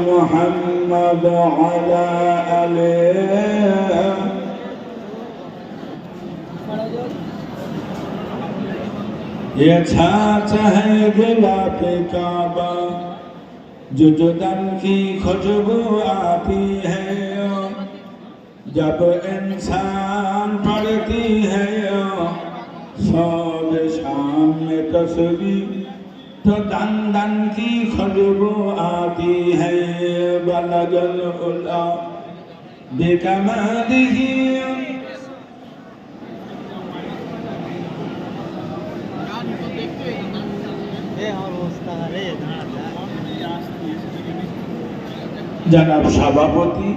محمد وعلى آله ये छाछ है गुलाब काबा जो जुदन की खुशबू आती है जब इंसान पढ़ती है सब शाम में तस्वीर तो दन दन की खुशबू आती है बलगल उला बिकमालिही जनाब सभापति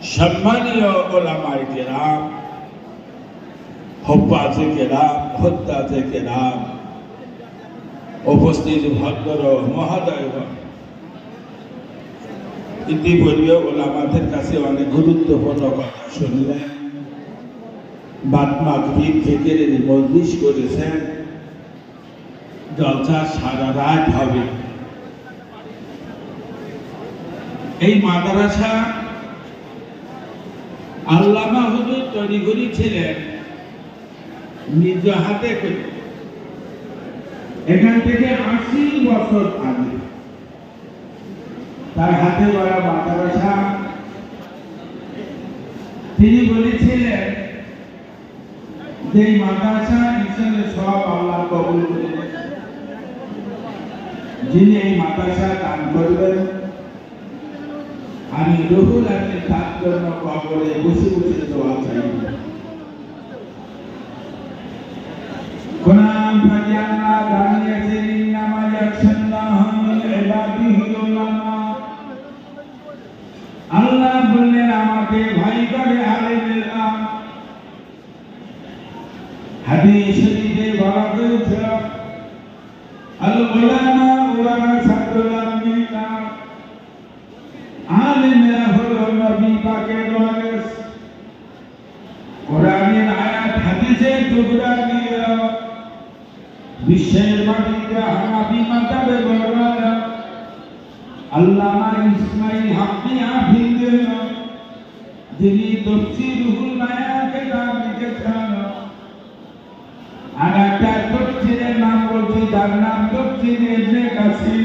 सम्मानीय उलामाए किराम हुफ्फाज़े किराम हुद्दाते किराम उपस्थित भद्र महोदयगण इतिपूर्वे उलामाদের কাছে অনেক গুরুত্বপূর্ণ কথা শুনলেন বাদ মাগরিব জিকিরের মজলিস করেছেন জলসা সারা রাত হবে এই মাদ্রাসা আল্লামা হুজুর তৈরি করেছিলেন নিজ হাতে করে এখান থেকে 80 বছর আগে তার হাতে গড়া মাদ্রাসা তিনি বলেছিলেন যে মাদ্রাসা ইনশাআল্লাহ সব আল্লাহ কবুল করবেন যিনি এই মাদ্রাসা দান করবেন আমি রুহুল আমিন তার জন্য কবরে বসে বসে দোয়া চাই কোরআন থেকে আল্লাহ জানিয়েছেন ইন্নামা ইয়াখশাল্লাহু মিন ইবাদিহি উলামা আল্লাহ বললেন আমাকে ভয় করে আলেমেরা হাদিস শরীফে বলা হয়েছে আল উলামা ওয়ারাসাতুল আম্বিয়া আলেমেরা হলো নবী পাকের ওয়ারিস কোরআনের আয়াত হাদিসের টুকরা নিয়ে বিশ্বের মাটিতে হানাফি মাযহাবে বর্ণনা আল্লামা ইসমাঈল হাক্কি হাফিজ যিনি তাফসীরুল বায়ান কিতাব লিখেছেন আর একটা তাফসীরের নাম বলছি যার নাম তাফসীর ইবনে কাসির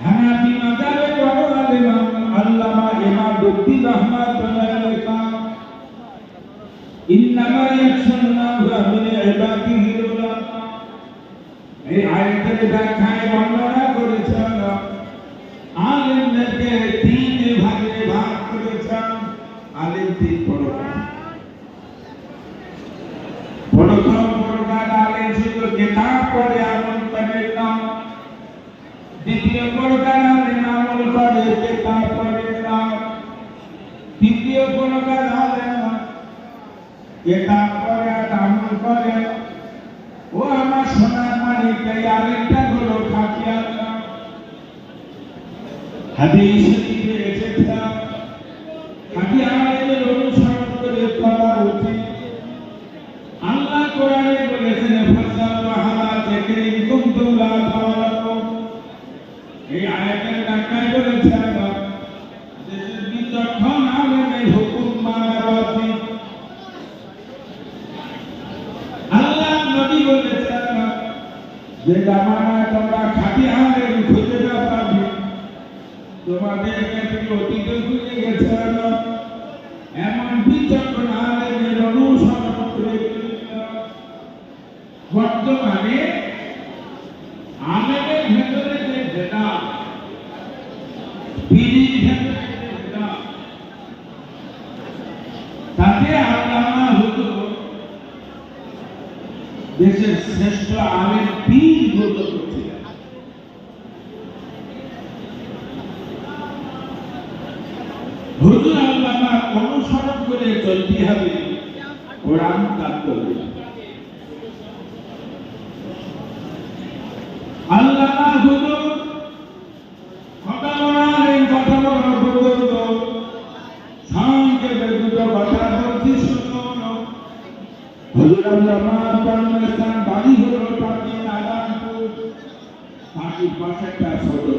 হানাফি মাযহাবে বর্ণনা আল্লামা ইমাদুদ্দিন আহমদ লেখা ইন্নামা ইয়াখশাল্লাহু মিন ইবাদিহি উলামা এই আয়াতের ব্যাখ্যায় বর্ণনা করেছেন আলেমদেরকে তিন ভাগে ভাগ করেছেন আলেম তিন প্রকার প্রথম প্রকার আলেম শুধু কিতাব পড়ে আমল করে না দ্বিতীয় প্রকার আলেম আমল করে কিতাব পড়ে না তৃতীয় প্রকার আলেম কিতাব পড়ে আর আমল করে ও আমার সোনার মানিক এই আরেকটা হলো খাঁটি আল্লাহ হাদিস শরীফে এসেছে খাঁটি আলেমের অনুসরণ করে চলা উচিত আল্লাহ কোরআনে বলেছেন ফাসালু আহলা যিকরি কুনতুম লা তা'লামুন এই আয়াতের ব্যাখ্যায় বলেছেন যে বিচক্ষণ আলেমের হুকুম মানা উচিত আল্লাহ নবী বলেছেন যে জামানায় তোমরা খাঁটি আলেম খুঁজে না পাবে তোমাদের কাছে অতীত খুঁজে গেছে এমন বিচক্ষণ আলেমের অনুসরণ করে বর্তমানে আলেমের ভেতরে যে ভেদা পীরের ভেতরে যে ভেদা তাতে আল্লামা হুজুর দেশের শ্রেষ্ঠ আলেম পীর বলতে করছিলেন হুজুর আল্লামা অনুসরণ করে চলতে হবে কোরআন তাৎপর্য আল্লামা হুজুর কথা বলেন কথা বলার পর্যন্ত সংক্ষেপে দুটো কথা বলছি শুনুন হুজুর আল্লামা বাড়ি হলো পাকি নারায়ণপুর পাশেরটা ছোট।